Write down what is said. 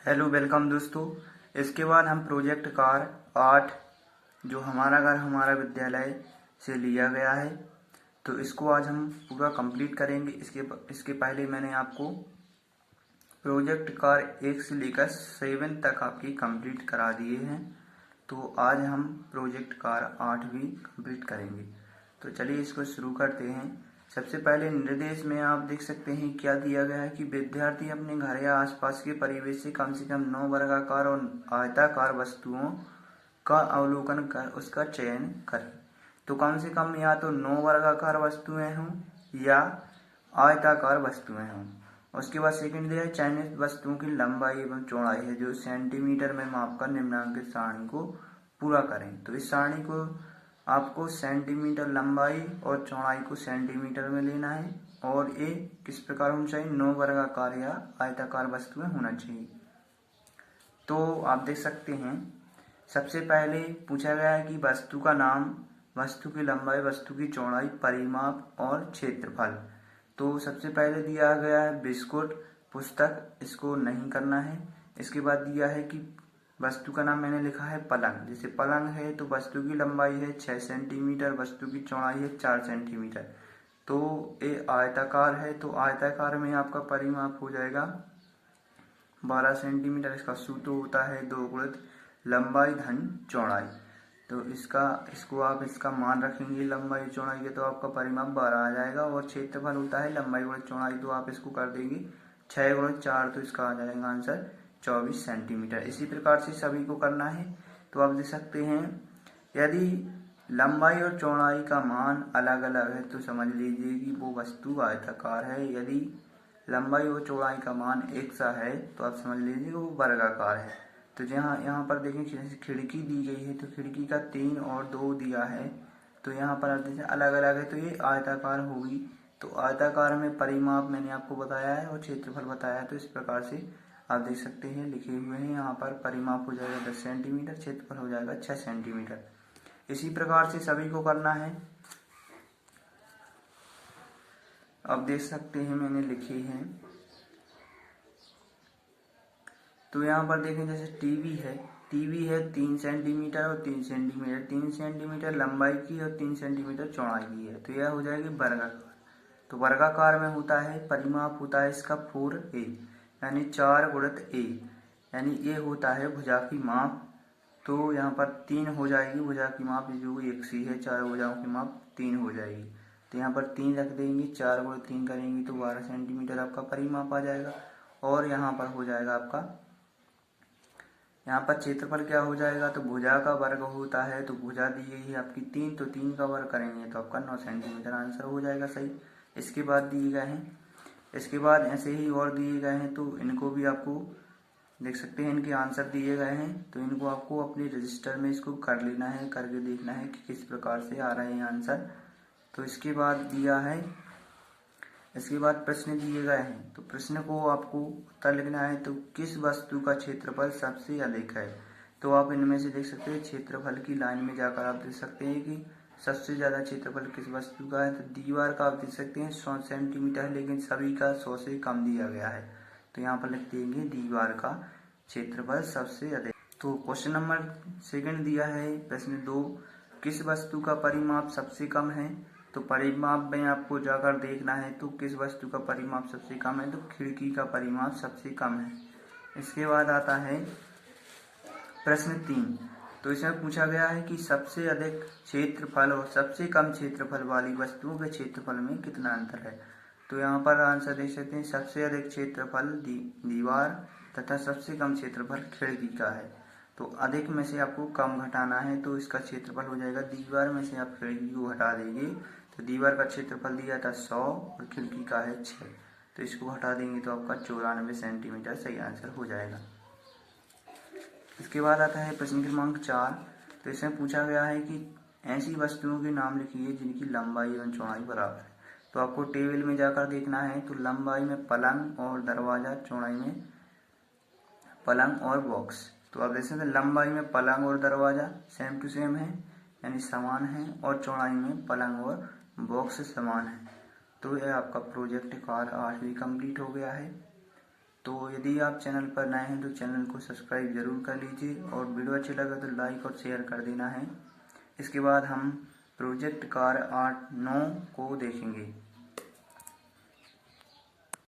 Hello welcome दोस्तों। इसके बाद हम प्रोजेक्ट कार 8 जो हमारा घर हमारा विद्यालय से लिया गया है, तो इसको आज हम पूरा कंप्लीट करेंगे। इसके पहले मैंने आपको प्रोजेक्ट कार 1 से लेकर 7 तक आपकी कंप्लीट करा दिए हैं, तो आज हम प्रोजेक्ट कार 8 भी कंप्लीट करेंगे। तो चलिए इसको शुरू करते हैं। सबसे पहले निर्देश में आप देख सकते हैं क्या दिया गया है कि विद्यार्थी अपने घर या आसपास के परिवेश से कम 9 वर्गाकार और आयताकार वस्तुओं का अवलोकन कर उसका चयन करें। तो कम से कम या तो 9 वर्गाकार वस्तुएं हों या आयताकार वस्तुएं हों। उसके बाद सेकंड दिया है चयनित वस्तुओं की लंबाई एवं चौड़ाई है जो सेंटीमीटर में मापकर निम्नलिखित सारणी को पूरा करें। तो इस सारणी को आपको सेंटीमीटर लंबाई और चौड़ाई को सेंटीमीटर में लेना है और ये किस प्रकार होना चाहिए, 9 वर्गाकार या आयताकार वस्तुएं होना चाहिए। तो आप देख सकते हैं सबसे पहले पूछा गया है कि वस्तु का नाम, वस्तु की लंबाई, वस्तु की चौड़ाई, परिमाप और क्षेत्रफल। तो सबसे पहले दिया गया है बिस्कुट पुस्तक, इसको नहीं करना है। इसके बाद दिया है कि वस्तु का नाम मैंने लिखा है पलंग। जैसे पलंग है तो वस्तु की लंबाई है 6 सेंटीमीटर, वस्तु की चौड़ाई है 4 सेंटीमीटर। तो ये आयताकार है तो आयताकार में आपका परिमाप हो जाएगा 12 सेंटीमीटर। इसका सूत्र होता है 2 गुणित लंबाई धन चौड़ाई। तो इसको आप इसका मान रखेंगे लंबाई चौड़ाई के, तो आपका परिमाप 12 आ जाएगा। और क्षेत्रफल होता है लंबाई गुणित चौड़ाई, तो आप इसको कर देंगे 6 गुणित 4, तो इसका आ जाएगा आंसर 24 सेंटीमीटर। इसी प्रकार से सभी को करना है। तो आप देख सकते हैं यदि लंबाई और चौड़ाई का मान अलग अलग है तो समझ लीजिए कि वो वस्तु आयताकार है। यदि लंबाई और चौड़ाई का मान एक सा है तो आप समझ लीजिए वो वर्गाकार है। तो यहाँ पर देखें जैसे खिड़की दी गई है तो खिड़की का 3 और 2 दिया है, तो यहाँ पर आप देखें अलग अलग है तो ये आयताकार होगी। तो आयताकार में परिमाप मैंने आपको बताया है और क्षेत्रफल बताया है। तो इस प्रकार से आप देख सकते हैं लिखे हुए हैं यहाँ पर परिमाप हो जाएगा 10 सेंटीमीटर, क्षेत्रफल हो जाएगा 6 सेंटीमीटर। इसी प्रकार से सभी को करना है। अब देख सकते हैं मैंने लिखे हैं, तो यहाँ पर देखें जैसे टीवी है 3 सेंटीमीटर और 3 सेंटीमीटर, 3 सेंटीमीटर लंबाई की और 3 सेंटीमीटर चौड़ाई की है, तो यह हो जाएगी वर्गाकार। तो वर्गाकार में होता है परिमाप होता है इसका 4a यानी 4 गुणित a, यानी ये होता है भुजा की माप। तो यहाँ पर 3 हो जाएगी भुजा की माप, जो एक सी है 4 भुजाओं की माप 3 हो जाएगी। तो यहाँ पर 3 रख देंगे, 4 गुणित 3 करेंगे तो 12 सेंटीमीटर आपका परिमाप आ जाएगा। और यहाँ पर हो जाएगा आपका, यहाँ पर क्षेत्रफल क्या हो जाएगा, तो भुजा का वर्ग होता है, तो भुजा दी गई है आपकी 3, तो 3 का वर्ग करेंगे तो आपका 9 सेंटीमीटर आंसर हो जाएगा सही। इसके बाद दिए गए हैं, इसके बाद ऐसे ही और दिए गए हैं, तो इनको भी आपको देख सकते हैं, इनके आंसर दिए गए हैं, तो इनको आपको अपने रजिस्टर में इसको कर लेना है, करके देखना है कि किस प्रकार से आ रहे हैं आंसर। तो इसके बाद दिया है, इसके बाद प्रश्न दिए गए हैं, तो प्रश्न को आपको उत्तर लिखना है। तो किस वस्तु का क्षेत्रफल सबसे अधिक है, तो आप इनमें से देख सकते हैं क्षेत्रफल की लाइन में जाकर आप देख सकते हैं कि सबसे ज्यादा क्षेत्रफल किस वस्तु का है। तो दीवार का आप देख सकते हैं 100 सेंटीमीटर है, लेकिन सभी का 100 से कम दिया गया है, तो यहाँ पर लिख देंगे दीवार का क्षेत्रफल सबसे अधिक। तो क्वेश्चन नंबर 2 दिया है प्रश्न 2, किस वस्तु का परिमाप सबसे कम है। तो परिमाप में आपको जाकर देखना है, तो किस वस्तु का परिमाप सबसे कम है, तो खिड़की का परिमाप सबसे कम है। इसके बाद आता है प्रश्न 3, तो इसमें पूछा गया है कि सबसे अधिक क्षेत्रफल और सबसे कम क्षेत्रफल वाली वस्तुओं के क्षेत्रफल में कितना अंतर है। तो यहाँ पर आंसर देख सकते हैं सबसे अधिक क्षेत्रफल दीवार तथा सबसे कम क्षेत्रफल खिड़की का है। तो अधिक में से आपको कम घटाना है, तो इसका क्षेत्रफल हो जाएगा, दीवार में से आप खिड़की को हटा देंगे तो दीवार का क्षेत्रफल दिया था 100 और खिड़की का है 6, तो इसको हटा देंगे तो आपका 94 सेंटीमीटर सही आंसर हो जाएगा। इसके बाद आता है प्रश्न क्रमांक 4, तो इसमें पूछा गया है कि ऐसी वस्तुओं के नाम लिखिए जिनकी लंबाई एवं चौड़ाई बराबर है। तो आपको टेबल में जाकर देखना है, तो लंबाई में पलंग और दरवाजा, चौड़ाई में पलंग और बॉक्स। तो आप देख सकते हैं लंबाई में पलंग और दरवाजा सेम टू सेम है यानी समान है, और चौड़ाई में पलंग और बॉक्स समान है। तो यह आपका प्रोजेक्ट कार 8 भी कंप्लीट हो गया है। तो यदि आप चैनल पर नए हैं तो चैनल को सब्सक्राइब जरूर कर लीजिए और वीडियो अच्छी लगे तो लाइक और शेयर कर देना है। इसके बाद हम प्रोजेक्ट कार 8-9 को देखेंगे।